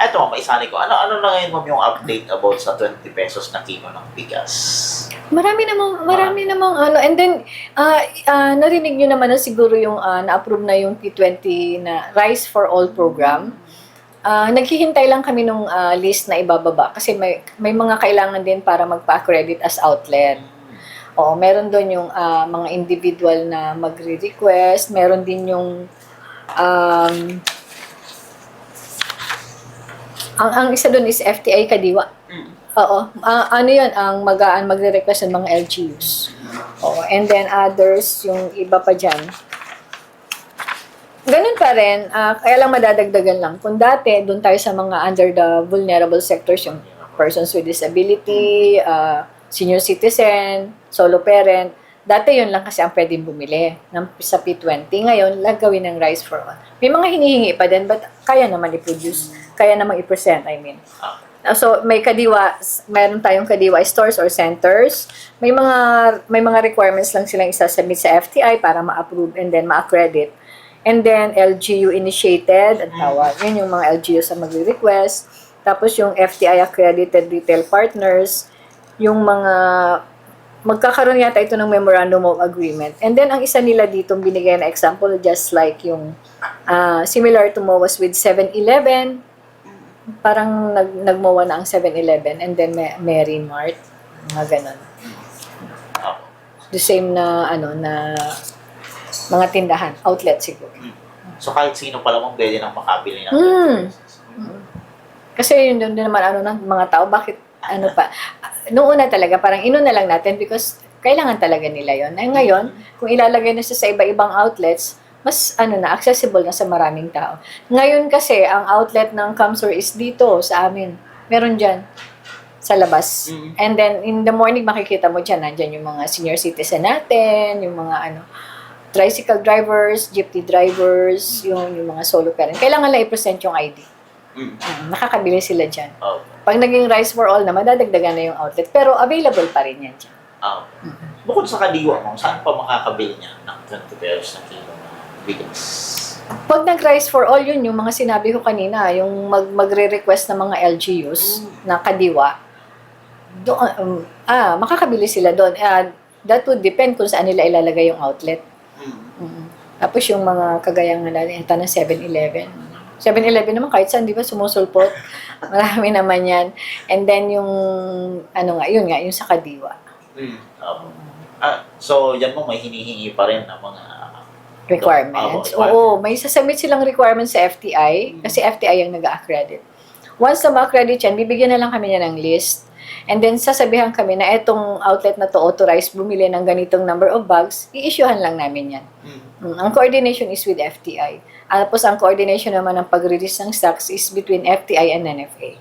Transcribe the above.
Eto, maisali ko. Ano na ngayon, ma'am, yung update about sa 20 pesos na kilo ng bigas? Marami namang ano, and then narinig niyo naman na siguro yung na-approve na yung P20 na Rice for All program. Naghihintay lang kami nung list na ibababa kasi may mga kailangan din para magpa-accredit as outlet. Oo, meron doon yung mga individual na magre-request, meron din yung ang isa doon is FTI Kadiwa. Oo. Ano yun, ang magre-request ng mga LGUs. Oo. And then others, yung iba pa dyan. Ganun pa rin, kaya lang madadagdagan lang. Kung dati, doon tayo sa mga under the vulnerable sectors, yung persons with disability, senior citizen, solo parent, dati yun lang kasi ang pwedeng bumili sa P20. Ngayon, gagawin ng Rice for All. May mga hinihingi pa din, but kaya naman i-produce, kaya naman i-present, I mean. So may kadiwa, meron tayong kadiwa stores or centers. May mga requirements lang silang isasubmit sa FTI para ma-approve and then ma-accredit. And then LGU initiated, ang tawag. Yun yung mga LGU sa magre-request. Tapos yung FTI accredited retail partners, yung mga magkakaroon yata ito ng memorandum of agreement. And then ang isa nila dito binigay na example, just like yung similar to MOAS with 7-Eleven, parang nagmowa na ang 7-Eleven and then Mary Mart, mga ganun. The same na na mga tindahan, outlet siguro. So kahit sino pala mong pwede nang makabili ng Kasi yun din naman ng mga tao, bakit pa. Noong una talaga, parang inuna lang natin because kailangan talaga nila yon. Ay ngayon, kung ilalagay na siya sa iba-ibang outlets, mas accessible na sa maraming tao. Ngayon kasi, ang outlet ng Kamsur is dito sa amin. Meron dyan sa labas. And then, in the morning, makikita mo dyan, nandyan yung mga senior citizen natin, yung mga tricycle drivers, jeepney drivers, yung mga solo parent. Kailangan lang i-present yung ID. Nakakabili sila dyan. Pag naging Rice for All na, madadagdagan na yung outlet. Pero available pa rin yan dyan. Bukod sa kadiwa mo, saan pa makakabili niya ng 20 pesos na kilo ng bigas? Pag nag-Rice for All, yun yung mga sinabi ko kanina, yung magre-request ng mga LGUs na kadiwa, makakabili sila doon. That would depend kung saan nila ilalagay yung outlet. Tapos yung mga kagayang ng 7-Eleven. 7-Eleven naman kahit saan, di ba, sumusulpot. Marami naman yan. And then yung, yun nga, yung sa kadiwa. So, yan mo, may hinihingi pa rin ng mga requirements. Oo, may sasubmit silang requirements sa FTI kasi FTI ang nag-accredit. Once na ma-accredit yan, bibigyan na lang kami niya ng list. And then sasabihan kami na etong outlet na to authorized bumili ng ganitong number of bags, i-issuehan lang namin yan. Ang coordination is with FTI. Tapos ang coordination naman ng pag-release ng stocks is between FTI and NFA.